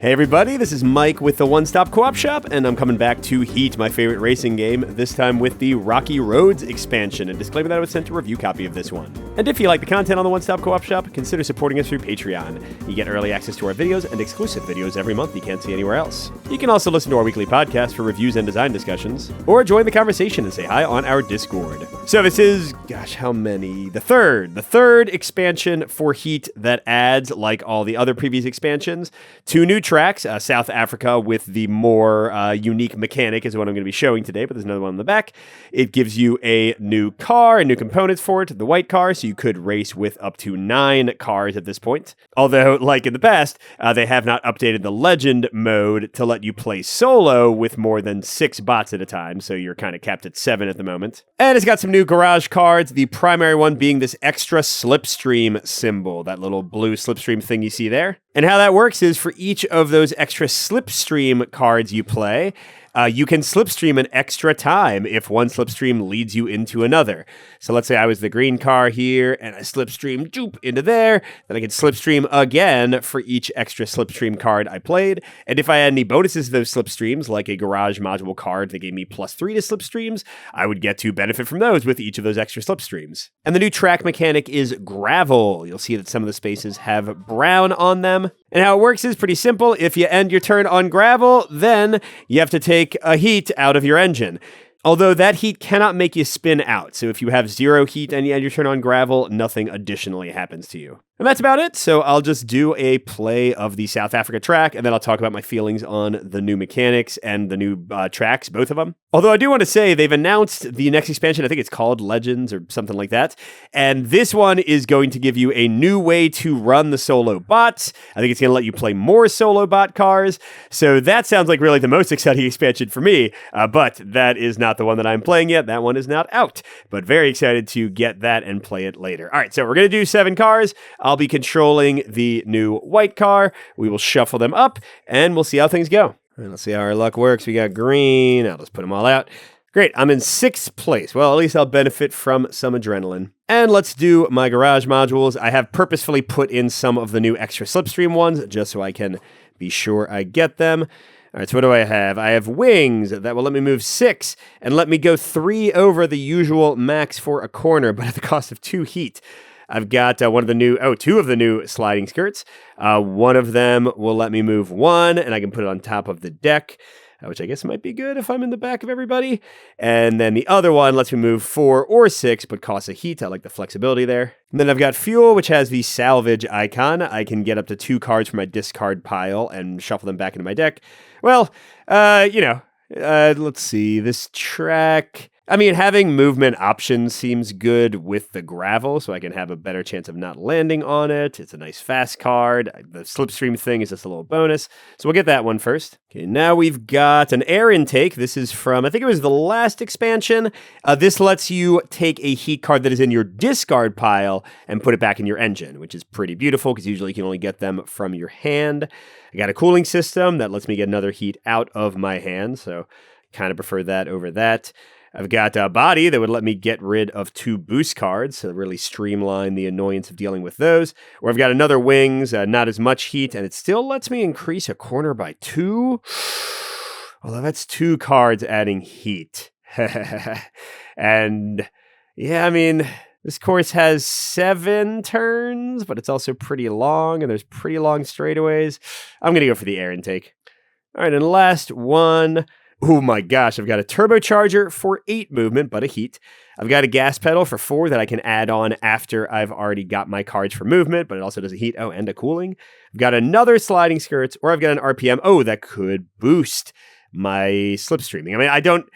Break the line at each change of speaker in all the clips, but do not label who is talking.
Hey everybody, this is Mike with the One Stop Co-op Shop, and I'm coming back to Heat, my favorite racing game, this time with the Rocky Roads expansion, and disclaimer that I was sent a review copy of this one. And if you like the content on the One Stop Co-op Shop, consider supporting us through Patreon. You get early access to our videos and exclusive videos every month you can't see anywhere else. You can also listen to our weekly podcast for reviews and design discussions, or join the conversation and say hi on our Discord. So this is, how many? The third expansion for Heat that adds, like all the other previous expansions, 2 new tracks. South Africa with the more unique mechanic is what I'm going to be showing today, but there's another one on the back. It gives you a new car and new components for it, the white car, so you could race with up to 9 cars at this point. Although, like in the past, they have not updated the legend mode to let you play solo with more than 6 bots at a time, so you're kind of capped at 7 at the moment. And it's got some new garage cards, the primary one being this extra slipstream symbol, that little blue slipstream thing you see there. And how that works is for each of those extra slipstream cards you play, you can slipstream an extra time if one slipstream leads you into another. So let's say I was the green car here and I slipstream into there, then I can slipstream again for each extra slipstream card I played. And if I had any bonuses to those slipstreams, like a garage module card that gave me +3 to slipstreams, I would get to benefit from those with each of those extra slipstreams. And the new track mechanic is gravel. You'll see that some of the spaces have brown on them. And how it works is pretty simple. If you end your turn on gravel, then you have to take a heat out of your engine. Although that heat cannot make you spin out. So if you have 0 heat and you end your turn on gravel, nothing additionally happens to you. And that's about it. So I'll just do a play of the South Africa track, and then I'll talk about my feelings on the new mechanics and the new tracks, both of them. Although I do want to say they've announced the next expansion. I think it's called Legends or something like that. And this one is going to give you a new way to run the solo bots. I think it's going to let you play more solo bot cars. So that sounds like really the most exciting expansion for me. But that is not the one that I'm playing yet. That one is not out. But very excited to get that and play it later. All right, so we're going to do 7 cars. I'll be controlling the new white car. We will shuffle them up, and we'll see how things go. All right, let's see how our luck works. We got green. I'll just put them all out. Great, I'm in 6th place. Well, at least I'll benefit from some adrenaline. And let's do my garage modules. I have purposefully put in some of the new extra slipstream ones, just so I can be sure I get them. All right, so what do I have? I have wings that will let me move 6 and let me go 3 over the usual max for a corner, but at the cost of 2 heat. I've got 2 of the new sliding skirts. One of them will let me move 1, and I can put it on top of the deck, which I guess might be good if I'm in the back of everybody. And then the other one lets me move 4 or 6, but costs a heat. I like the flexibility there. And then I've got fuel, which has the salvage icon. I can get up to 2 cards from my discard pile and shuffle them back into my deck. Well, let's see. This track, I mean, having movement options seems good with the gravel, so I can have a better chance of not landing on it. It's a nice fast card. The slipstream thing is just a little bonus. So we'll get that one first. Okay, now we've got an air intake. This is from, I think it was the last expansion. This lets you take a heat card that is in your discard pile and put it back in your engine, which is pretty beautiful because usually you can only get them from your hand. I got a cooling system that lets me get another heat out of my hand, so kind of prefer that over that. I've got a body that would let me get rid of 2 boost cards, so really streamline the annoyance of dealing with those. Or I've got another wings, not as much heat, and it still lets me increase a corner by 2. Although that's 2 cards adding heat. And yeah, I mean, this course has 7 turns, but it's also pretty long, and there's pretty long straightaways. I'm going to go for the air intake. All right, and last one. Oh my gosh, I've got a turbocharger for 8 movement, but a heat. I've got a gas pedal for 4 that I can add on after I've already got my cards for movement, but it also does a heat. Oh, and a cooling. I've got another sliding skirts, or I've got an RPM. Oh, that could boost my slipstreaming. I mean, I don't,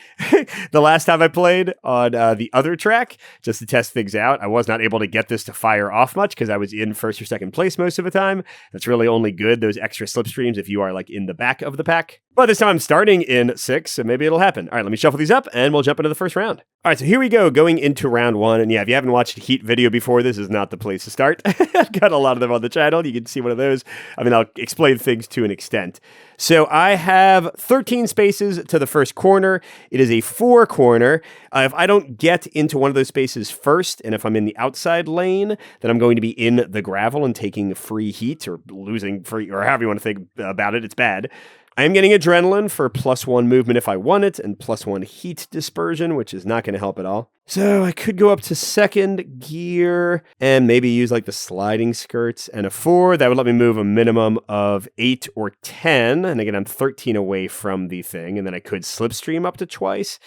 the last time I played on the other track, just to test things out, I was not able to get this to fire off much because I was in 1st or 2nd place most of the time. That's really only good, those extra slipstreams, if you are like in the back of the pack. But this time I'm starting in 6, so maybe it'll happen. All right, let me shuffle these up, and we'll jump into the first round. All right, so here we go, going into round 1. And yeah, if you haven't watched a Heat video before, this is not the place to start. I've got a lot of them on the channel. You can see one of those. I mean, I'll explain things to an extent. So I have 13 spaces to the first corner. It is a 4 corner. If I don't get into one of those spaces first, and if I'm in the outside lane, then I'm going to be in the gravel and taking free heat, or losing free, or however you want to think about it. It's bad. I am getting adrenaline for +1 movement if I want it, and +1 heat dispersion, which is not going to help at all. So I could go up to second gear and maybe use like the sliding skirts and a 4. That would let me move a minimum of 8 or 10. And again, I'm 13 away from the thing. And then I could slipstream up to twice.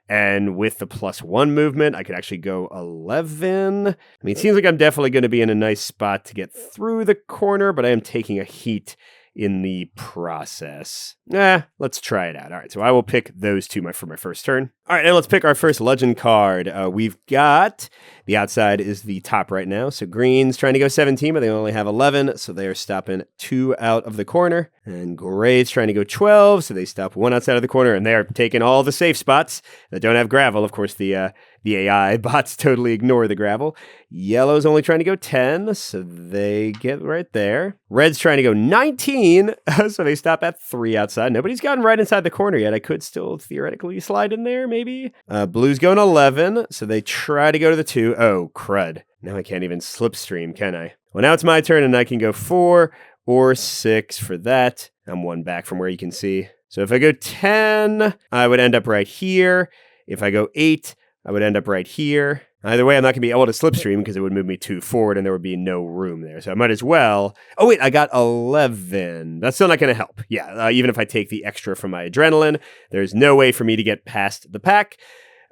And with the +1 movement, I could actually go 11. I mean, it seems like I'm definitely going to be in a nice spot to get through the corner, but I am taking a heat in the process. Let's try it out. All right, so I will pick those two for my first turn. All right, and let's pick our first legend card. We've got, the outside is the top right now, so green's trying to go 17, but they only have 11, so they are stopping 2 out of the corner. And gray's trying to go 12, so they stop 1 outside of the corner, and they are taking all the safe spots that don't have gravel. Of course, the AI bots totally ignore the gravel. Yellow's only trying to go 10, so they get right there. Red's trying to go 19, so they stop at 3 outside. Nobody's gotten right inside the corner yet. I could still theoretically slide in there, maybe. Blue's going 11, so they try to go to the 2. Oh, crud. Now I can't even slipstream, can I? Well, now it's my turn, and I can go 4 or 6 for that. I'm 1 back from where you can see. So if I go 10, I would end up right here. If I go 8, I would end up right here. Either way, I'm not going to be able to slipstream because it would move me 2 forward and there would be no room there. So I might as well. Oh, wait, I got 11. That's still not going to help. Yeah, even if I take the extra from my adrenaline, there's no way for me to get past the pack.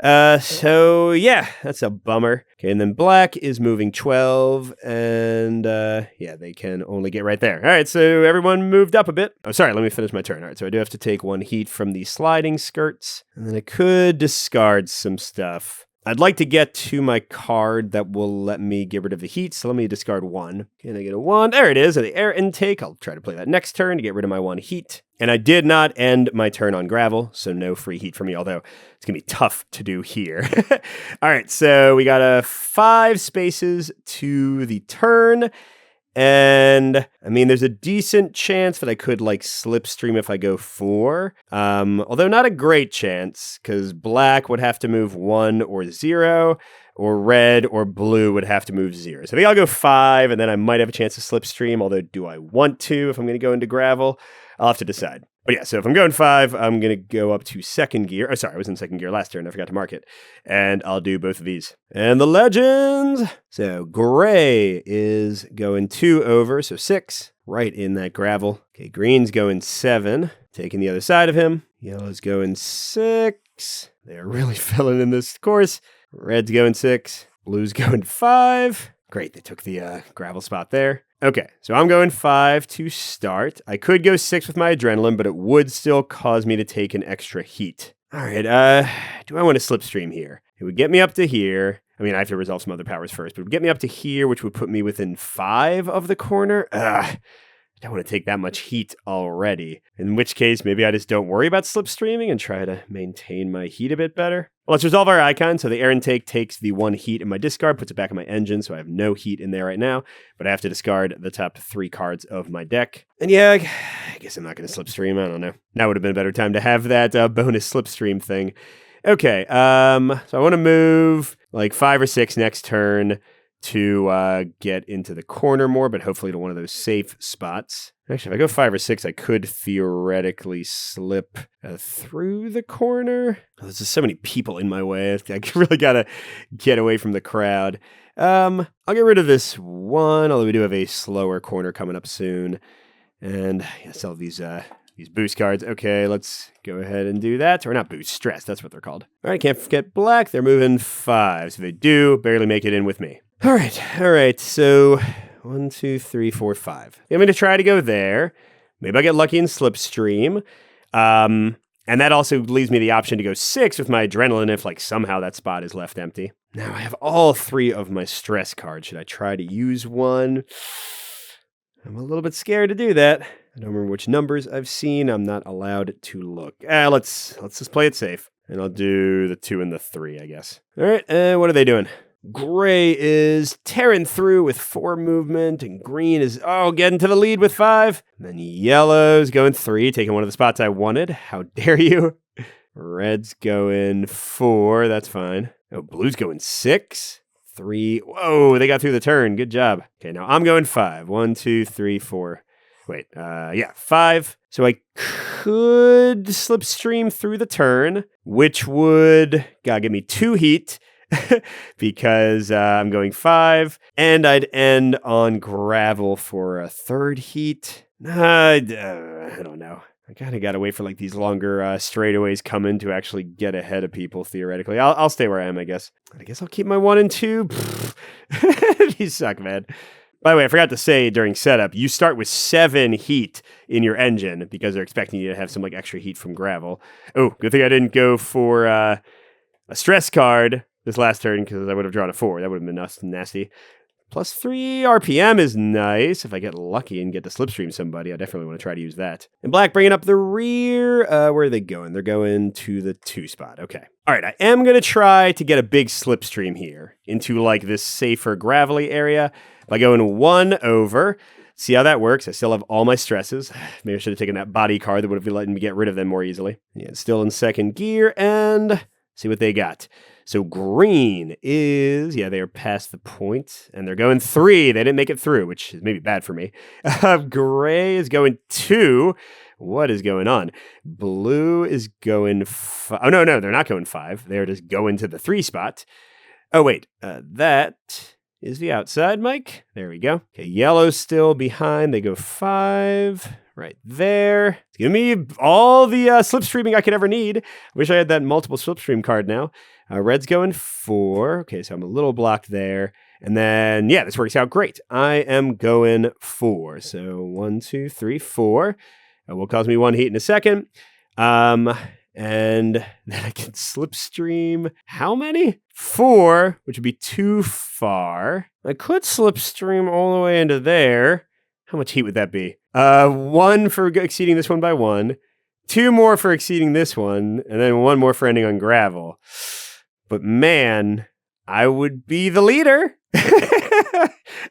So yeah, that's a bummer. Okay, and then black is moving 12, and yeah, they can only get right there. All right, so everyone moved up a bit. Oh, sorry, let me finish my turn. All right, so I do have to take 1 heat from the sliding skirts, and then I could discard some stuff. I'd like to get to my card that will let me get rid of the heat, so let me discard 1. Can I get a 1? There it is, the air intake. I'll try to play that next turn to get rid of my 1 heat. And I did not end my turn on gravel, so no free heat for me, although it's going to be tough to do here. All right, so we got 5 spaces to the turn. And I mean, there's a decent chance that I could like slipstream if I go 4. Although not a great chance, because black would have to move 1 or 0, or red or blue would have to move 0. So I think I'll go 5, and then I might have a chance to slipstream, although do I want to if I'm going to go into gravel? I'll have to decide. But yeah, so if I'm going 5, I'm going to go up to second gear. Oh, sorry, I was in second gear last turn. I forgot to mark it. And I'll do both of these. And the legends! So gray is going 2 over, so 6, right in that gravel. Okay, green's going 7, taking the other side of him. Yellow's going 6. They're really filling in this course. Red's going 6. Blue's going 5. Great, they took the gravel spot there. Okay, so I'm going 5 to start. I could go 6 with my adrenaline, but it would still cause me to take an extra heat. All right, do I want to slipstream here? It would get me up to here. I mean, I have to resolve some other powers first, but it would get me up to here, which would put me within 5 of the corner. I don't want to take that much heat already. In which case, maybe I just don't worry about slipstreaming and try to maintain my heat a bit better. Well, let's resolve our icon. So the air intake takes the 1 heat in my discard, puts it back in my engine, so I have no heat in there right now. But I have to discard the top 3 cards of my deck. And yeah, I guess I'm not going to slipstream. I don't know. Now would have been a better time to have that bonus slipstream thing. Okay, so I want to move like 5 or 6 next turn to get into the corner more, but hopefully to one of those safe spots. Actually, if I go 5 or 6, I could theoretically slip through the corner. Oh, there's just so many people in my way. I really gotta get away from the crowd. I'll get rid of this 1, although we do have a slower corner coming up soon. And I sell these boost cards. Okay, let's go ahead and do that. Or not boost, stress. That's what they're called. All right, can't forget black. They're moving 5. So they do barely make it in with me. All right. So 1, 2, 3, 4, 5. I'm going to try to go there. Maybe I'll get lucky and slipstream. And that also leaves me the option to go 6 with my adrenaline if like somehow that spot is left empty. Now I have all 3 of my stress cards. Should I try to use one? I'm a little bit scared to do that. I don't remember which numbers I've seen. I'm not allowed to look. Let's just play it safe. And I'll do the 2 and the 3, I guess. All right, what are they doing? Gray is tearing through with 4 movement, and green is, getting to the lead with 5. And then yellow's going 3, taking one of the spots I wanted. How dare you? Red's going 4, that's fine. Oh, blue's going 6. 3. Whoa, they got through the turn. Good job. Okay, now I'm going 5. 1, 2, 3, 4. Wait, 5. So I could slipstream through the turn, which would give me 2 heat because I'm going 5, and I'd end on gravel for a 3rd heat. I don't know. I kind of got to wait for like these longer straightaways coming to actually get ahead of people, theoretically. I'll stay where I am, I guess. I guess I'll keep my 1 and 2. You suck, man. By the way, I forgot to say during setup, you start with 7 heat in your engine because they're expecting you to have some like extra heat from gravel. Oh, good thing I didn't go for a stress card this last turn because I would have drawn a 4. That would have been nasty. Plus 3 RPM is nice. If I get lucky and get to slipstream somebody, I definitely want to try to use that. And black bringing up the rear. Where are they going? They're going to the 2 spot. Okay. All right, I am going to try to get a big slipstream here into like this safer gravelly area by going 1 over. See how that works. I still have all my stresses. Maybe I should have taken that body card that would have let me get rid of them more easily. Yeah, still in 2nd gear, and see what they got. So green is, they are past the point, and they're going 3. They didn't make it through, which is maybe bad for me. Gray is going 2. What is going on? Blue is going 5. Oh, no, they're not going 5. They're just going to the 3 spot. Oh, wait, that is the outside, Mike. There we go. Okay, yellow's still behind. They go 5. Right there. It's giving me all the slipstreaming I could ever need. Wish I had that multiple slipstream card now. Red's going 4. Okay, so I'm a little blocked there. And then, this works out great. I am going 4. So 1, 2, 3, 4. Will cause me 1 heat in a second. And then I can slipstream. How many? 4, which would be too far. I could slipstream all the way into there. How much heat would that be? 1 for exceeding this one by 1. 2 more for exceeding this one. And then 1 more for ending on gravel. But man, I would be the leader.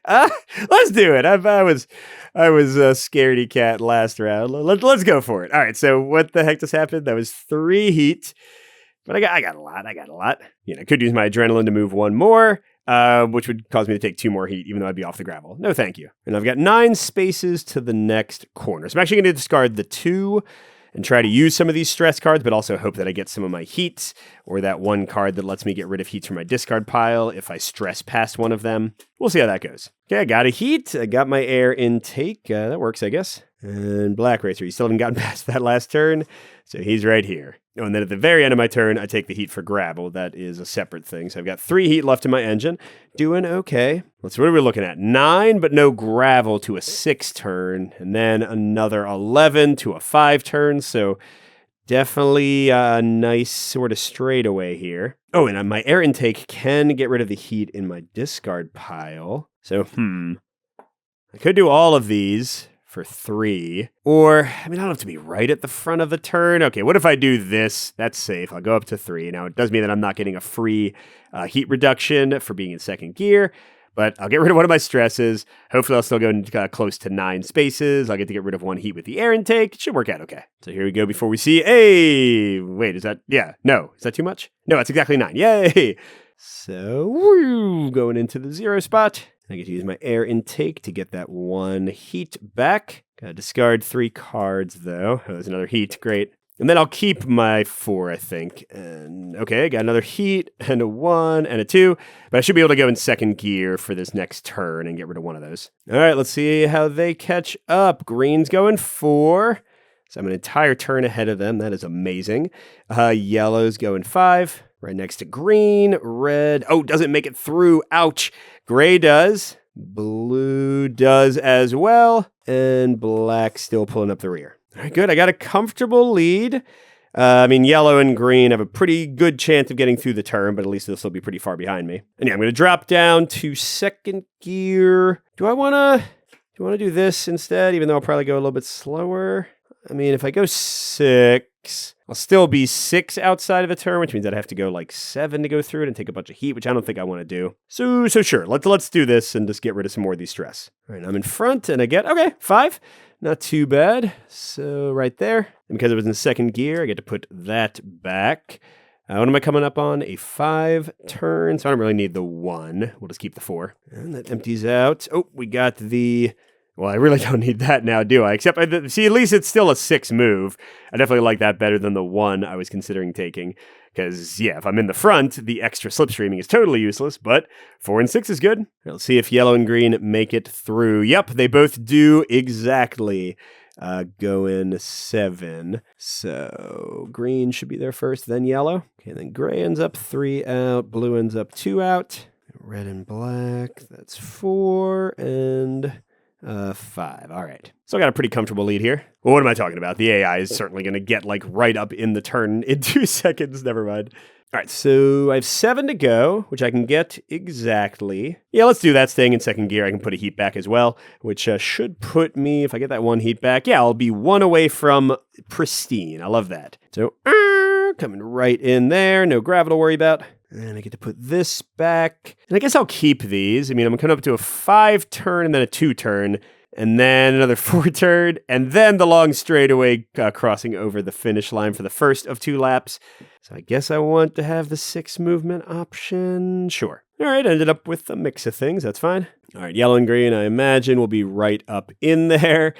Let's do it. I was a scaredy cat last round. Let's go for it. All right. So what the heck just happened? That was 3 heat, but I got a lot. I could use my adrenaline to move 1 more, which would cause me to take 2 more heat, even though I'd be off the gravel. No, thank you. And I've got 9 spaces to the next corner. So I'm actually going to discard the 2 and try to use some of these stress cards, but also hope that I get some of my heats or that 1 card that lets me get rid of heats from my discard pile if I stress past one of them. We'll see how that goes. Okay, I got a heat. I got my air intake. That works, I guess. And Black Racer, he still haven't gotten past that last turn, so he's right here. Oh, and then at the very end of my turn, I take the heat for gravel. That is a separate thing. So I've got 3 heat left in my engine. Doing okay. What are we looking at? 9, but no gravel to a 6 turn. And then another 11 to a 5 turn. So definitely a nice sort of straightaway here. Oh, and my air intake can get rid of the heat in my discard pile. So, I could do all of these for 3. Or, I don't have to be right at the front of the turn. Okay, what if I do this? That's safe. I'll go up to 3. Now, it does mean that I'm not getting a free heat reduction for being in 2nd gear, but I'll get rid of one of my stresses. Hopefully, I'll still go close to 9 spaces. I'll get to get rid of 1 heat with the air intake. It should work out okay. So here we go before we see, wait, is that, no. Is that too much? No, that's exactly 9. Yay! So, going into the 0 spot. I get to use my air intake to get that 1 heat back. Gotta discard 3 cards, though. Oh, there's another heat. Great. And then I'll keep my 4, I think. And okay, I got another heat and a 1 and a 2. But I should be able to go in 2nd gear for this next turn and get rid of one of those. All right, let's see how they catch up. Green's going 4. So I'm an entire turn ahead of them. That is amazing. Yellow's going 5. Right next to green. Red. Oh, doesn't make it through. Ouch. Gray does. Blue does as well. And black still pulling up the rear. All right, good. I got a comfortable lead. Yellow and green have a pretty good chance of getting through the turn, but at least they'll still be pretty far behind me. And I'm going to drop down to 2nd gear. Do I want to you want to do this instead, even though I'll probably go a little bit slower? I mean, if I go 6, I'll still be 6 outside of a turn, which means I'd have to go like 7 to go through it and take a bunch of heat, which I don't think I want to do. So sure, let's do this and just get rid of some more of these stress. All right, I'm in front and I get, okay, 5. Not too bad. So right there, and because it was in second gear, I get to put that back. What am I coming up on? A 5 turn, so I don't really need the 1. We'll just keep the 4. And that empties out. Oh, we got the... Well, I really don't need that now, do I? Except, see, at least it's still a 6 move. I definitely like that better than the 1 I was considering taking. Because, yeah, if I'm in the front, the extra slipstreaming is totally useless, but 4 and 6 is good. Let's see if yellow and green make it through. Yep, they both do exactly. Go in 7. So green should be there first, then yellow. Okay, then gray ends up 3 out, blue ends up 2 out. Red and black, that's 4, and 5. All right. So I got a pretty comfortable lead here. Well, what am I talking about? The AI is certainly going to get like right up in the turn in 2 seconds. Never mind. All right, so I have 7 to go, which I can get exactly. Yeah, let's do that. Staying in second gear, I can put a heat back as well, which should put me, if I get that 1 heat back, yeah, I'll be 1 away from pristine. I love that. So, coming right in there. No gravel to worry about. And I get to put this back. And I guess I'll keep these. I mean, I'm coming up to a 5 turn and then a 2 turn. And then another 4 turn. And then the long straightaway crossing over the finish line for the first of 2 laps. So I guess I want to have the 6 movement option. Sure. All right, ended up with a mix of things. That's fine. All right, yellow and green, I imagine, will be right up in there.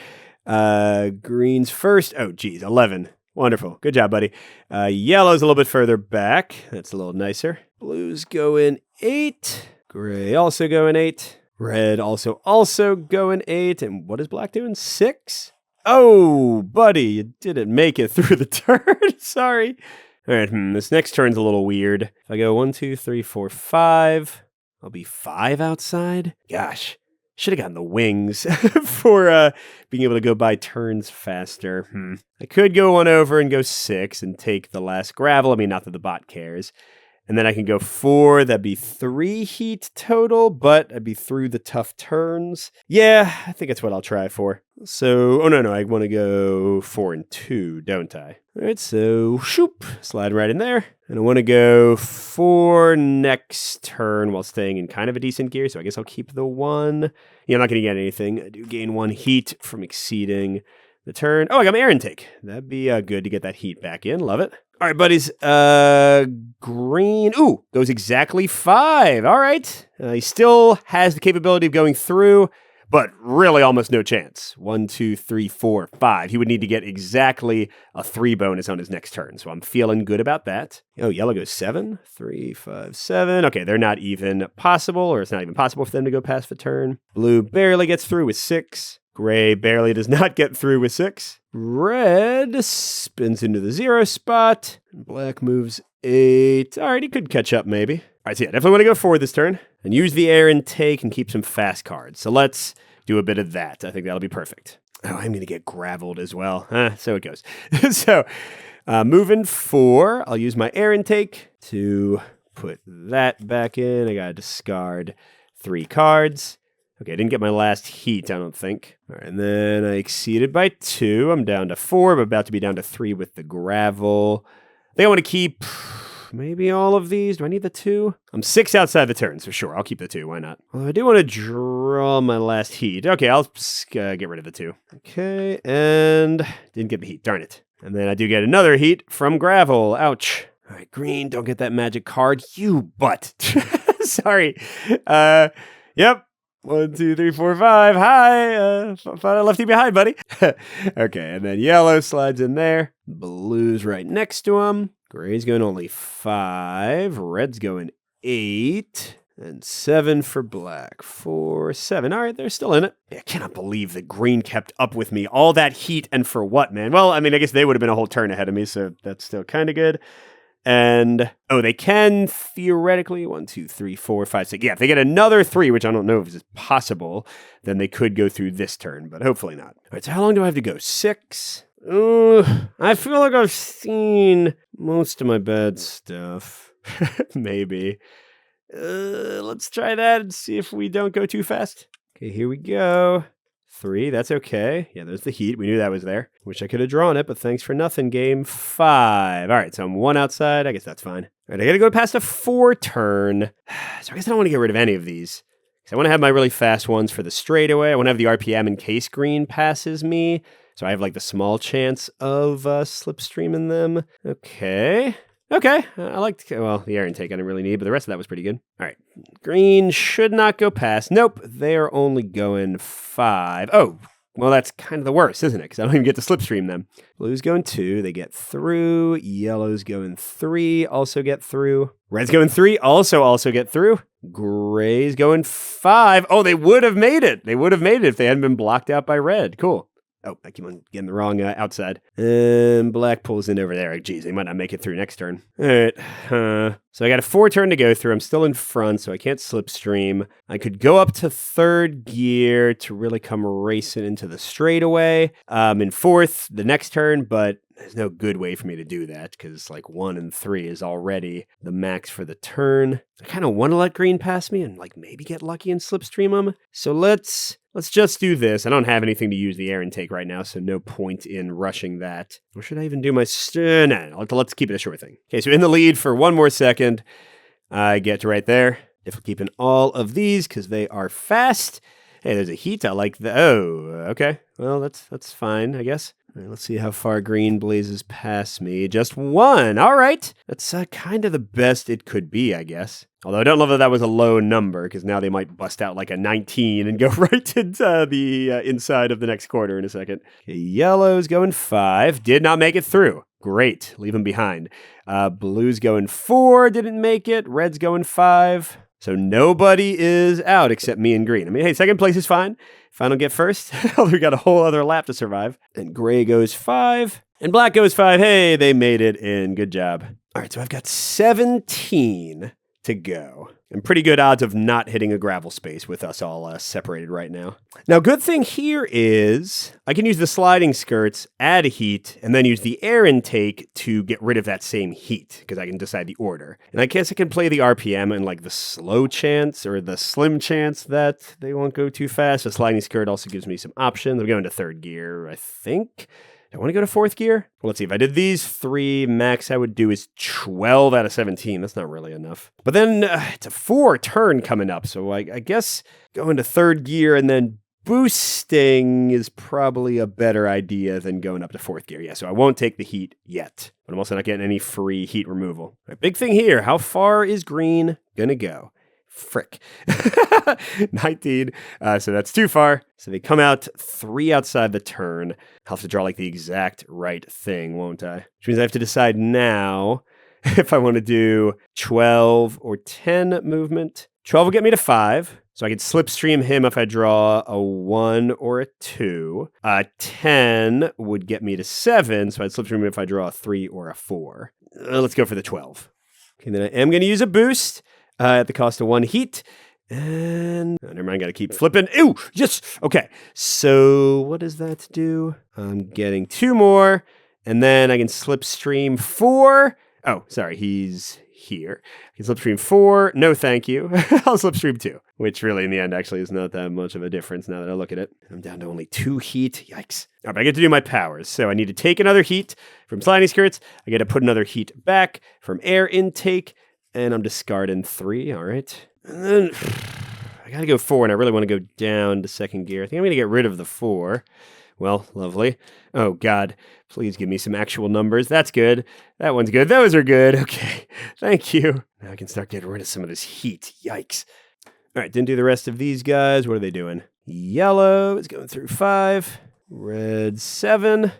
Green's first. Oh, geez, 11. Wonderful. Good job, buddy. Yellow's a little bit further back. That's a little nicer. Blue's going 8. Gray also going 8. Red also going 8. And what is black doing? 6? Oh, buddy, you didn't make it through the turn. Sorry. All right, this next turn's a little weird. If I go 1, 2, 3, 4, 5, I'll be 5 outside. Gosh, should have gotten the wings for being able to go by turns faster. I could go 1 over and go 6 and take the last gravel. I mean, not that the bot cares. And then I can go 4. That'd be 3 heat total, but I'd be through the tough turns. Yeah, I think that's what I'll try for. So, oh no, I want to go 4 and 2, don't I? All right, so shoop, slide right in there. And I want to go 4 next turn while staying in kind of a decent gear, so I guess I'll keep the 1. Yeah, I'm not going to get anything. I do gain 1 heat from exceeding the turn. Oh, I got my air intake. That'd be good to get that heat back in. Love it. All right, buddies. Green. Ooh, goes exactly 5. All right. He still has the capability of going through, but really almost no chance. 1, 2, 3, 4, 5. He would need to get exactly a 3 bonus on his next turn. So I'm feeling good about that. Oh, yellow goes 7. 3, 5, 7. Okay, they're not even possible, or it's not even possible for them to go past the turn. Blue barely gets through with 6. Gray barely does not get through with 6. Red spins into the 0 spot. Black moves 8. All right, he could catch up maybe. All right, so yeah, definitely want to go forward this turn and use the air intake and keep some fast cards. So let's do a bit of that. I think that'll be perfect. Oh, I'm going to get graveled as well. So it goes. So moving 4, I'll use my air intake to put that back in. I got to discard 3 cards. Okay, I didn't get my last heat, I don't think. All right, and then I exceeded by 2. I'm down to 4. I'm about to be down to 3 with the gravel. I think I want to keep maybe all of these. Do I need the 2? I'm 6 outside the turn, so sure, I'll keep the 2. Why not? Well, I do want to draw my last heat. Okay, I'll get rid of the 2. Okay, and didn't get the heat. Darn it. And then I do get another heat from gravel. Ouch. All right, green, don't get that magic card. You butt. Sorry. Yep. 1, 2, 3, 4, 5. Hi. Thought I left you behind, buddy. Okay, and then yellow slides in there. Blue's right next to him. Gray's going only 5. Red's going 8. And 7 for black. 4, 7. All right, they're still in it. Yeah, I cannot believe that green kept up with me. All that heat and for what, man? Well, I mean, I guess they would have been a whole turn ahead of me, so that's still kind of good. And, oh, they can theoretically, 1, 2, 3, 4, 5, 6. Yeah, if they get another 3, which I don't know if is possible, then they could go through this turn, but hopefully not. All right, so how long do I have to go? 6? I feel like I've seen most of my bad stuff. Maybe. Let's try that and see if we don't go too fast. Okay, here we go. 3. That's okay. Yeah, there's the heat. We knew that was there. Wish I could have drawn it, but thanks for nothing, game 5. All right, so I'm 1 outside. I guess that's fine. All right, I got to go past a 4 turn. So I guess I don't want to get rid of any of these. So I want to have my really fast ones for the straightaway. I want to have the RPM in case green passes me. So I have like the small chance of slipstreaming them. Okay. I liked, well, the air intake I didn't really need, but the rest of that was pretty good. All right. Green should not go past. Nope. They're only going 5. Oh, well, that's kind of the worst, isn't it? Because I don't even get to slipstream them. Blue's going 2. They get through. Yellow's going 3. Also get through. Red's going 3. Also get through. Gray's going 5. Oh, they would have made it. They would have made it if they hadn't been blocked out by red. Cool. Oh, I keep on getting the wrong outside. Black pulls in over there. Geez, they might not make it through next turn. All right. So I got a 4 turn to go through. I'm still in front, so I can't slipstream. I could go up to 3rd gear to really come racing into the straightaway. In 4th the next turn, but there's no good way for me to do that because like 1 and 3 is already the max for the turn. I kind of want to let green pass me and like maybe get lucky and slipstream them. So let's just do this. I don't have anything to use the air intake right now, so no point in rushing that. Or should I even do my... No, let's keep it a short thing. Okay, so in the lead for 1 more second. I get to right there. Definitely keeping all of these because they are fast. Hey, there's a heat. I like the... Oh, okay. Well, that's fine, I guess. All right, let's see how far green blazes past me. Just 1. All right. That's kind of the best it could be, I guess. Although I don't love that that was a low number, because now they might bust out like a 19 and go right into the inside of the next quarter in a second. Okay, yellow's going 5. Did not make it through. Great. Leave him behind. Blue's going 4. Didn't make it. Red's going 5. So nobody is out except me and green. I mean, hey, second place is fine. If I don't get first, we got a whole other lap to survive. And gray goes 5. And black goes 5. Hey, they made it in. Good job. All right, so I've got 17 to go. And pretty good odds of not hitting a gravel space with us all separated right now. Now, good thing here is I can use the sliding skirts, add heat, and then use the air intake to get rid of that same heat, because I can decide the order. And I guess I can play the RPM and like the slow chance or the slim chance that they won't go too fast. The sliding skirt also gives me some options. I'm going to 3rd gear, I think. Do I want to go to 4th gear? Well, let's see. If I did these 3, max I would do is 12 out of 17. That's not really enough. But then it's a 4 turn coming up. So I guess going to 3rd gear and then boosting is probably a better idea than going up to 4th gear. Yeah, so I won't take the heat yet. But I'm also not getting any free heat removal. Right, big thing here. How far is green going to go? Frick. 19. So that's too far. So they come out 3 outside the turn. I'll have to draw like the exact right thing, won't I? Which means I have to decide now if I want to do 12 or 10 movement. 12 will get me to 5. So I could slipstream him if I draw a 1 or a 2. 10 would get me to 7. So I'd slipstream him if I draw a 3 or a 4. Let's go for the 12. Okay, then I am going to use a boost. At the cost of 1 heat. And never mind, got to keep flipping. Ew, yes. Okay, so what does that do? I'm getting 2 more, and then I can slipstream 4. Oh, sorry, he's here. I can slipstream 4. No, thank you. I'll slipstream 2, which really in the end actually is not that much of a difference now that I look at it. I'm down to only 2 heat. Yikes. All right, but I get to do my powers. So I need to take another heat from sliding skirts. I get to put another heat back from air intake. And I'm discarding 3, all right. And then I gotta go 4, and I really want to go down to 2nd gear. I think I'm gonna get rid of the 4. Well, lovely. Oh, God, please give me some actual numbers. That's good. That one's good. Those are good. Okay, thank you. Now I can start getting rid of some of this heat. Yikes. All right, didn't do the rest of these guys. What are they doing? Yellow is going through 5. Red, 7.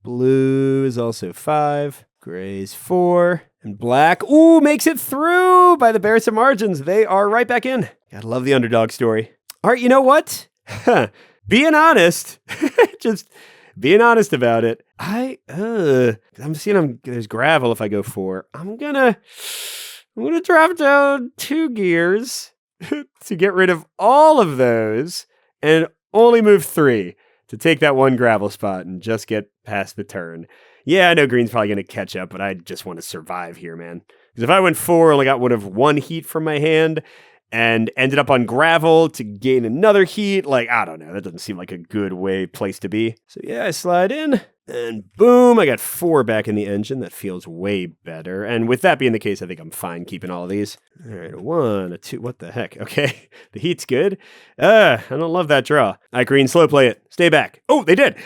Blue is also 5. Gray's 4. And black, ooh, makes it through by the barest of margins. They are right back in. Gotta love the underdog story. All right, you know what? Being honest, just being honest about it. I'm seeing there's gravel if I go 4. I'm gonna drop down 2 gears to get rid of all of those and only move 3 to take that 1 gravel spot and just get past the turn. Yeah, I know green's probably going to catch up, but I just want to survive here, man. Because if I went 4, only got one of 1 heat from my hand, and ended up on gravel to gain another heat. Like, I don't know. That doesn't seem like a good place to be. So yeah, I slide in. And boom, I got 4 back in the engine. That feels way better. And with that being the case, I think I'm fine keeping all of these. All right, 1, 2, what the heck? Okay, the heat's good. I don't love that draw. All right, green, slow play it. Stay back. Oh, they did.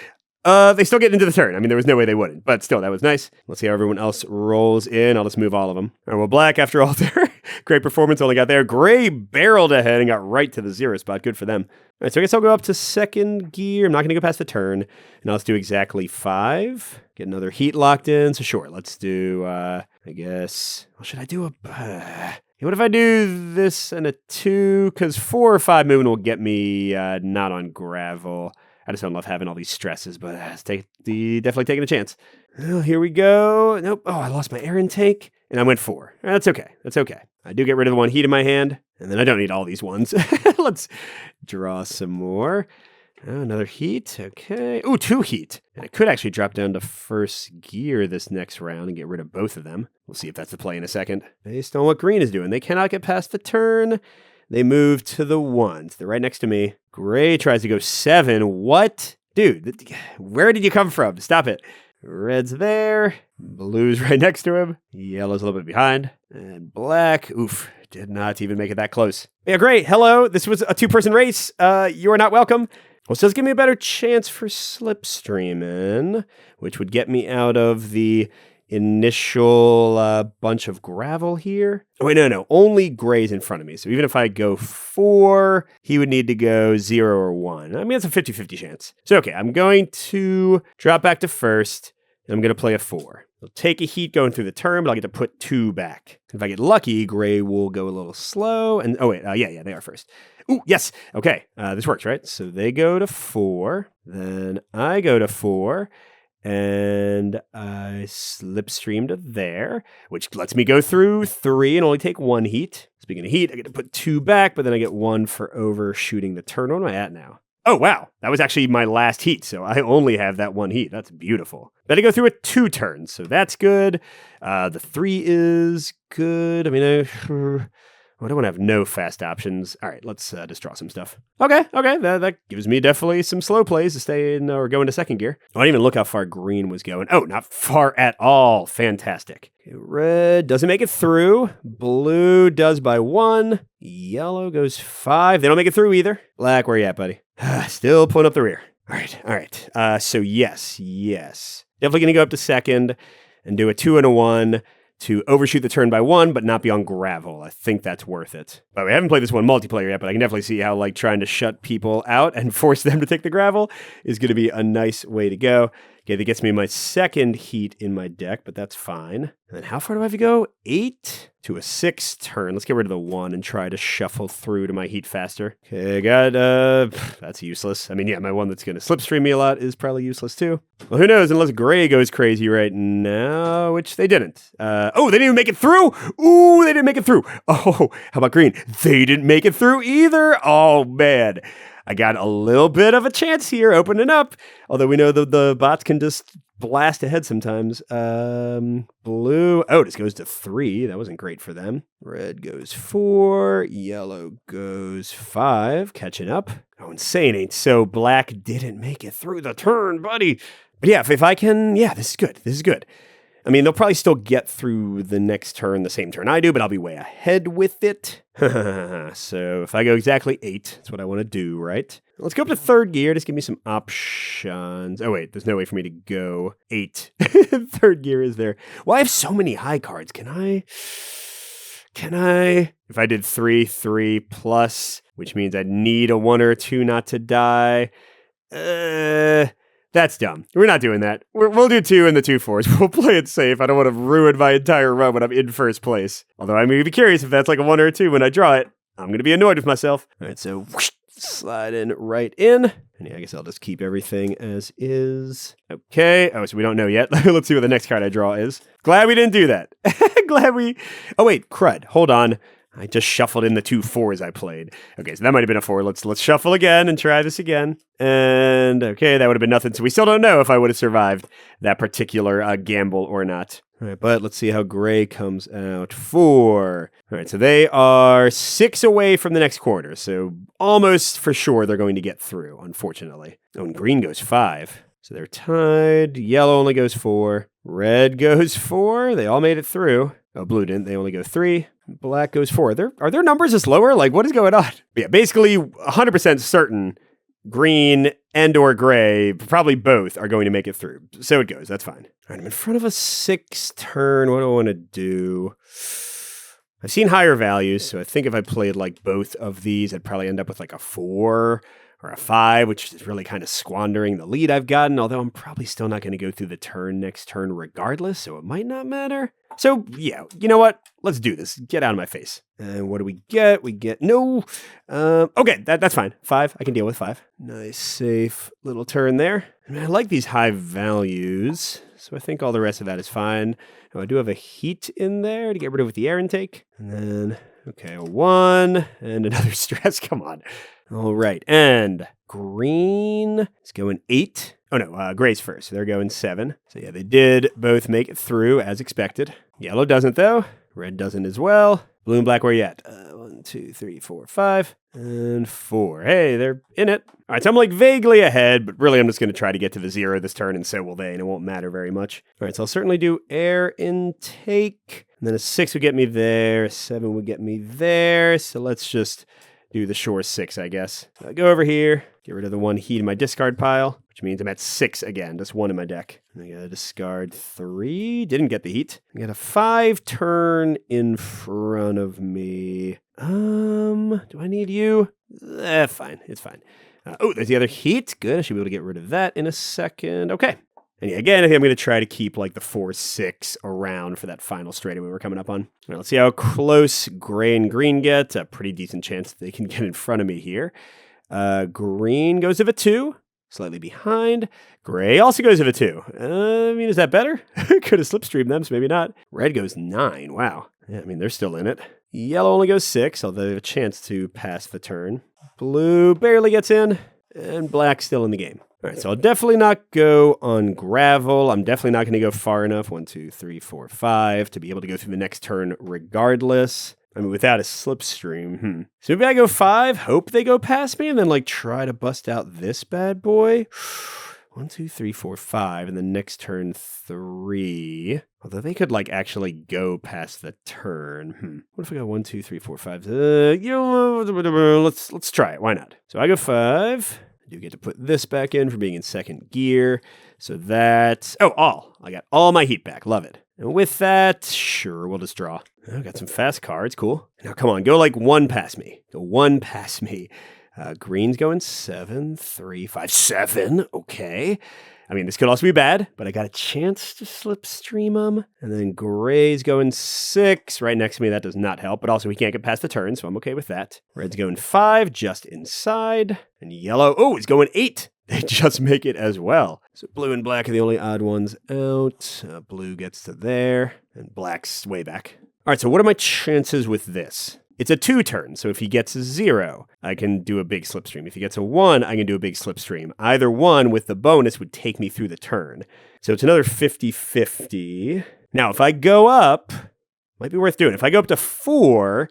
They still get into the turn. I mean, there was no way they wouldn't, but still, that was nice. Let's see how everyone else rolls in. I'll just move all of them. All right, well, black, after all their great performance, only got there. Gray barreled ahead and got right to the 0 spot. Good for them. All right, so I guess I'll go up to second gear. I'm not going to go past the turn, and I'll just do exactly 5. Get another heat locked in. So sure, let's do, I guess, well, should I do what if I do this and a 2? Because 4 or 5 movement will get me not on gravel. I just don't love having all these stresses, but definitely taking a chance. Well, here we go. Nope. Oh, I lost my air intake, and I went 4. That's okay. That's okay. I do get rid of the 1 heat in my hand, and then I don't need all these ones. Let's draw some more. Oh, another heat. Okay. Ooh, 2 heat. And I could actually drop down to first gear this next round and get rid of both of them. We'll see if that's the play in a second. Based on what green is doing, they cannot get past the turn. They move to the 1s. They're right next to me. Gray tries to go 7. What? Dude, where did you come from? Stop it. Red's there. Blue's right next to him. Yellow's a little bit behind. And black, oof, did not even make it that close. Yeah, great. Hello. This was a 2-person race. You are not welcome. Well, so let's give me a better chance for slipstreaming, which would get me out of the initial bunch of gravel here. Oh, wait, no. Only Gray's in front of me. So even if I go 4, he would need to go 0 or 1. I mean, it's a 50-50 chance. So, okay, I'm going to drop back to first, and I'm going to play a 4. I'll take a heat going through the turn, but I'll get to put 2 back. If I get lucky, Gray will go a little slow. And, oh, wait, yeah, they are first. Ooh, yes. Okay, this works, right? So they go to 4. Then I go to 4. And I slipstream to there, which lets me go through 3 and only take 1 heat. Speaking of heat, I get to put 2 back, but then I get 1 for overshooting the turn. What am I at now? Oh, wow. That was actually my last heat, so I only have that 1 heat. That's beautiful. Then I go through it 2 turns, so that's good. The 3 is good. I mean, I don't want to have no fast options. All right, let's just draw some stuff. Okay, that gives me definitely some slow plays to stay in or go into second gear. I didn't even look how far green was going. Oh, not far at all. Fantastic. Okay, red doesn't make it through. Blue does by 1. Yellow goes 5. They don't make it through either. Black, where you at, buddy? Still pulling up the rear. All right. So yes. Definitely going to go up to second and do a 2 and a 1. To overshoot the turn by 1, but not be on gravel. I think that's worth it. But we haven't played this one multiplayer yet, but I can definitely see how trying to shut people out and force them to take the gravel is going to be a nice way to go. Okay, that gets me my second heat in my deck, but that's fine. And then how far do I have to go? 8 to a 6 turn. Let's get rid of the 1 and try to shuffle through to my heat faster. Okay, I got, that's useless. I mean, yeah, my one that's going to slipstream me a lot is probably useless too. Well, who knows, unless Gray goes crazy right now, which they didn't. Oh, they didn't even make it through. Ooh, they didn't make it through. Oh, how about green? They didn't make it through either. Oh, man. I got a little bit of a chance here opening up, although we know the bots can just blast ahead sometimes. Blue, oh, this goes to 3. That wasn't great for them. Red goes 4. Yellow goes 5. Catching up. Oh, insane ain't so. Black didn't make it through the turn, buddy. But yeah, if I can, yeah, this is good. I mean, they'll probably still get through the next turn, the same turn I do, but I'll be way ahead with it. So if I go exactly 8, that's what I want to do, right? Let's go up to third gear. Just give me some options. Oh, wait, there's no way for me to go 8. Third gear is there. Well, I have so many high cards. Can I? If I did 3 plus, which means I'd need a 1 or a 2 not to die. That's dumb. We're not doing that. We'll do 2 and the 2 4s. We'll play it safe. I don't want to ruin my entire run when I'm in first place. Although I'm going to be curious if that's like a 1 or a 2 when I draw it. I'm going to be annoyed with myself. All right, so whoosh, slide in right in. And yeah, I guess I'll just keep everything as is. Okay. Oh, so we don't know yet. Let's see what the next card I draw is. Glad we didn't do that. Oh, wait, crud. Hold on. I just shuffled in the 2 4s I played. Okay, so that might have been a 4. Let's shuffle again and try this again. And okay, that would have been nothing. So we still don't know if I would have survived that particular gamble or not. All right, but let's see how gray comes out. 4. All right, so they are 6 away from the next quarter, so almost for sure they're going to get through, unfortunately. Oh, and green goes 5. So they're tied. Yellow only goes 4. Red goes 4. They all made it through. Oh, blue didn't. They only go 3. Black goes 4. Are their numbers just lower? Like, what is going on? Yeah, basically 100% certain green and or gray, probably both, are going to make it through. So it goes. That's fine. All right, I'm in front of a 6 turn. What do I want to do? I've seen higher values, so I think if I played like both of these, I'd probably end up with like a 4 or a 5, which is really kind of squandering the lead I've gotten, although I'm probably still not going to go through the turn next turn regardless, so it might not matter. So, yeah, you know what? Let's do this. Get out of my face. And what do we get? We get no. Okay, that's fine. 5. I can deal with 5. Nice, safe little turn there. And I like these high values, so I think all the rest of that is fine. Now, I do have a heat in there to get rid of with the air intake. And then, okay, a 1 and another stress. Come on. All right, and green is going 8. Oh, no, gray's first. They're going 7. So, yeah, they did both make it through as expected. Yellow doesn't, though. Red doesn't as well. Blue and black, where you at? 1, 2, 3, 4, 5, and 4. Hey, they're in it. All right, so I'm like vaguely ahead, but really I'm just going to try to get to the 0 this turn, and so will they, and it won't matter very much. All right, so I'll certainly do air intake. And then a 6 would get me there. A 7 would get me there. So let's just do the shore 6, I guess. So I go over here, get rid of the 1 heat in my discard pile, which means I'm at 6 again, just 1 in my deck. And I gotta discard 3, didn't get the heat. I got a 5 turn in front of me. Do I need you? Fine, it's fine. Oh, there's the other heat, good, I should be able to get rid of that in a second. Okay. And yeah, again, I think I'm going to try to keep like the 4-6 around for that final straightaway we're coming up on. All right, let's see how close gray and green get. A pretty decent chance that they can get in front of me here. Green goes of a 2, slightly behind. Gray also goes of a 2. I mean, is that better? Could have slipstreamed them, so maybe not. Red goes 9. Wow. Yeah, I mean, they're still in it. Yellow only goes 6, although they have a chance to pass the turn. Blue barely gets in, and black still in the game. All right, so I'll definitely not go on gravel. I'm definitely not going to go far enough, 1, 2, 3, 4, 5, to be able to go through the next turn regardless. I mean, without a slipstream. So maybe I go 5, hope they go past me, and then like try to bust out this bad boy. 1, 2, 3, 4, 5, and then next turn 3. Although they could like actually go past the turn. What if I got 1, 2, 3, 4, 5? Let's try it. Why not? So I go 5. I do get to put this back in for being in second gear. So that's... Oh, all. I got all my heat back. Love it. And with that, sure, we'll just draw. I got some fast cards. Cool. Now, come on. Go like 1 past me. Go 1 past me. Green's going 7, 3, 5, 7. Okay. I mean, this could also be bad, but I got a chance to slipstream them. And then gray's going 6 right next to me. That does not help, but also he can't get past the turn, so I'm okay with that. Red's going 5 just inside. And yellow, oh, it's going 8. They just make it as well. So blue and black are the only odd ones out. Blue gets to there, and black's way back. All right, so what are my chances with this? It's a 2 turn, so if he gets a 0, I can do a big slipstream. If he gets a 1, I can do a big slipstream. Either one with the bonus would take me through the turn. So it's another 50-50. Now, if I go up, might be worth doing. If I go up to 4,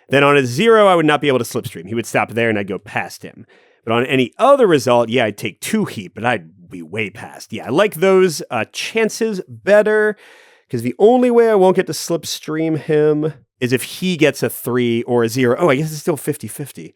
then on a 0, I would not be able to slipstream. He would stop there and I'd go past him. But on any other result, yeah, I'd take 2 heat, but I'd be way past. Yeah, I like those chances better, because the only way I won't get to slipstream him is if he gets a 3 or a 0. Oh, I guess it's still 50-50.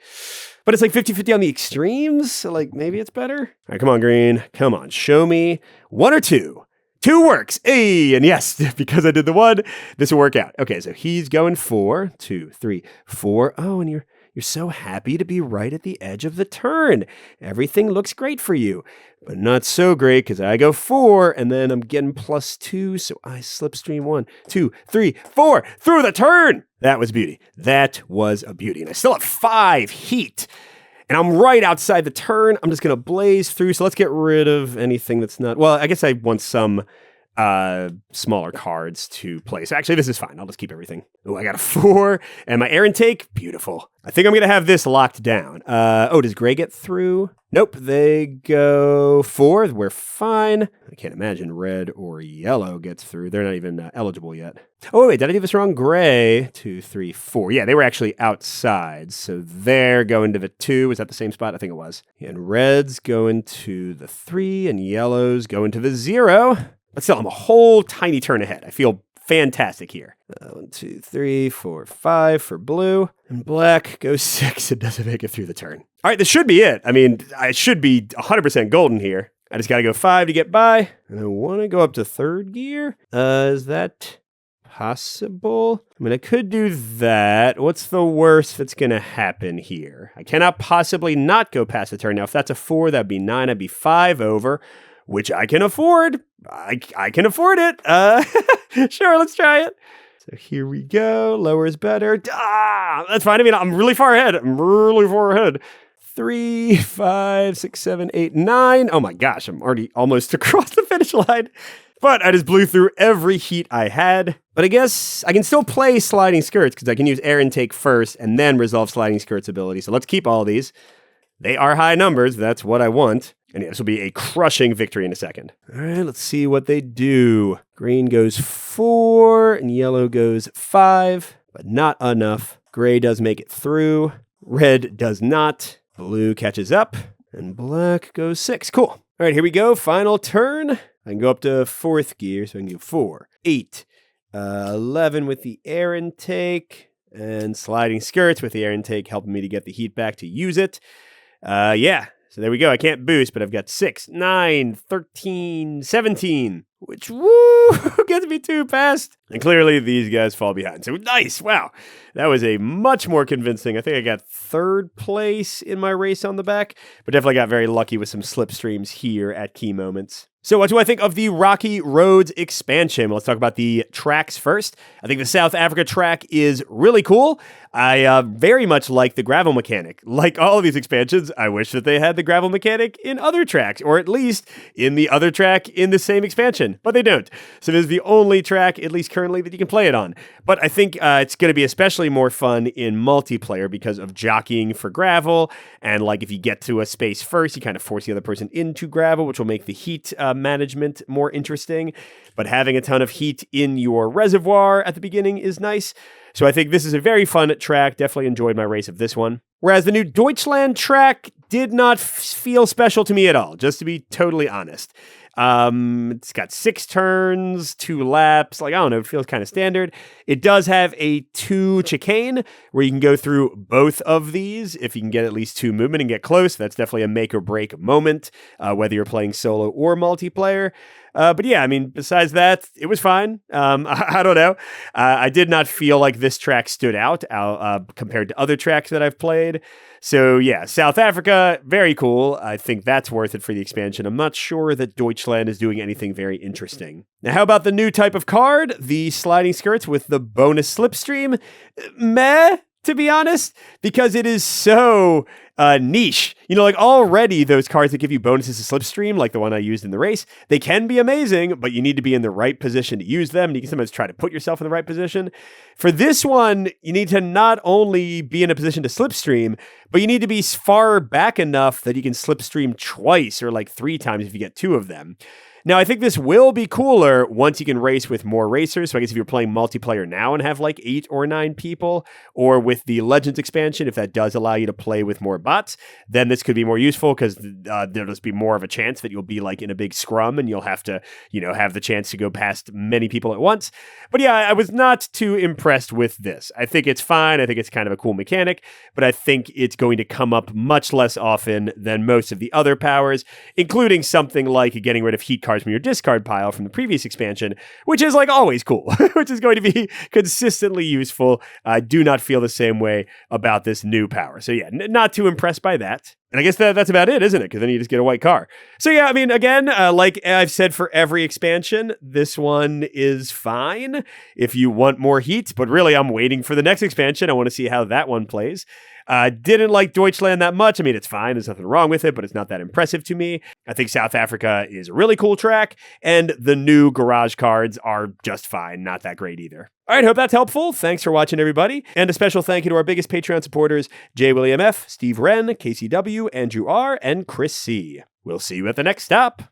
But it's like 50-50 on the extremes, so like maybe it's better. All right, come on, green. Come on, show me 1 or 2. 2 works. Hey, and yes, because I did the 1, this will work out. Okay, so he's going 4, 2, 3, 4. Oh, and you're so happy to be right at the edge of the turn. Everything looks great for you, but not so great because I go 4 and then I'm getting +2. So I slipstream 1, 2, 3, 4 through the turn. That was beauty. That was a beauty. And I still have 5 heat and I'm right outside the turn. I'm just going to blaze through. So let's get rid of anything that's not, well, I guess I want some smaller cards to play. So actually, this is fine. I'll just keep everything. Oh, I got a 4. And my air intake, beautiful. I think I'm going to have this locked down. Does gray get through? Nope, they go 4. We're fine. I can't imagine red or yellow gets through. They're not even eligible yet. Oh, wait, did I do this wrong? Gray, 2, 3, 4. Yeah, they were actually outside. So they're going to the 2. Was that the same spot? I think it was. And reds go into the 3, and yellows go into the 0. But still, I'm a whole tiny turn ahead. I feel fantastic here. 1, 2, 3, 4, 5 for blue. And black goes 6. It doesn't make it through the turn. All right, this should be it. I mean, I should be 100% golden here. I just got to go 5 to get by. And I want to go up to 3rd gear. Is that possible? I mean, I could do that. What's the worst that's going to happen here? I cannot possibly not go past the turn. Now, if that's a 4, that'd be 9. I'd be 5 over, which I can afford. I can afford it. Sure, let's try it. So here we go. Lower is better. That's fine. I mean, I'm really far ahead. 3, 5, 6, 7, 8, 9. Oh my gosh, I'm already almost across the finish line. But I just blew through every heat I had. But I guess I can still play Sliding Skirts because I can use air intake first and then resolve Sliding Skirts ability. So let's keep all these. They are high numbers. That's what I want. And this will be a crushing victory in a second. All right, let's see what they do. Green goes 4 and yellow goes 5, but not enough. Gray does make it through. Red does not. Blue catches up and black goes 6. Cool. All right, here we go. Final turn. I can go up to 4th gear, so I can do 4, 8, 11 with the air intake and Sliding Skirts with the air intake, helping me to get the heat back to use it. Yeah. So there we go. I can't boost, but I've got 6, 9, 13, 17, which, gets me 2 past. And clearly these guys fall behind. So nice. Wow. That was a much more convincing. I think I got 3rd place in my race on the back, but definitely got very lucky with some slipstreams here at key moments. So what do I think of the Rocky Roads expansion? Well, let's talk about the tracks first. I think the South Africa track is really cool. I very much like the gravel mechanic. Like all of these expansions, I wish that they had the gravel mechanic in other tracks, or at least in the other track in the same expansion, but they don't. So this is the only track, at least currently, that you can play it on. But I think it's going to be especially more fun in multiplayer because of jockeying for gravel. And like if you get to a space first, you kind of force the other person into gravel, which will make the heat management more interesting. But having a ton of heat in your reservoir at the beginning is nice. So I think this is a very fun track. Definitely enjoyed my race of this one. Whereas the new Deutschland track did not feel special to me at all, just to be totally honest. It's got 6 turns, 2 laps. Like, I don't know, it feels kind of standard. It does have a 2 chicane where you can go through both of these. If you can get at least 2 movement and get close, that's definitely a make or break moment, whether you're playing solo or multiplayer. But yeah, I mean, besides that, it was fine. I don't know. I did not feel like this track stood out compared to other tracks that I've played. So yeah, South Africa, very cool. I think that's worth it for the expansion. I'm not sure that Deutschland is doing anything very interesting. Now, how about the new type of card? The Sliding Skirts with the bonus slipstream? Meh, to be honest, because it is so niche. You know, like already those cards that give you bonuses to slipstream, like the one I used in the race, they can be amazing, but you need to be in the right position to use them. And you can sometimes try to put yourself in the right position. For this one, you need to not only be in a position to slipstream, but you need to be far back enough that you can slipstream twice or like 3 times if you get 2 of them. Now, I think this will be cooler once you can race with more racers. So I guess if you're playing multiplayer now and have like 8 or 9 people, or with the Legends expansion, if that does allow you to play with more bots, then this could be more useful because there'll just be more of a chance that you'll be like in a big scrum and you'll have to, have the chance to go past many people at once. But yeah, I was not too impressed with this. I think it's fine. I think it's kind of a cool mechanic, but I think it's going to come up much less often than most of the other powers, including something like getting rid of heat cards from your discard pile from the previous expansion, which is like always cool, which is going to be consistently useful. I do not feel the same way about this new power. So yeah, not too impressed by that. And I guess that's about it, isn't it? Because then you just get a white car. So yeah, I mean, again, like I've said for every expansion, this one is fine if you want more heat. But really, I'm waiting for the next expansion. I want to see how that one plays. Didn't like Deutschland that much. I mean, it's fine. There's nothing wrong with it, but it's not that impressive to me. I think South Africa is a really cool track, and the new garage cards are just fine. Not that great either. All right, hope that's helpful. Thanks for watching, everybody. And a special thank you to our biggest Patreon supporters, J. William F., Steve Wren, KCW, Andrew R., and Chris C. We'll see you at the next stop.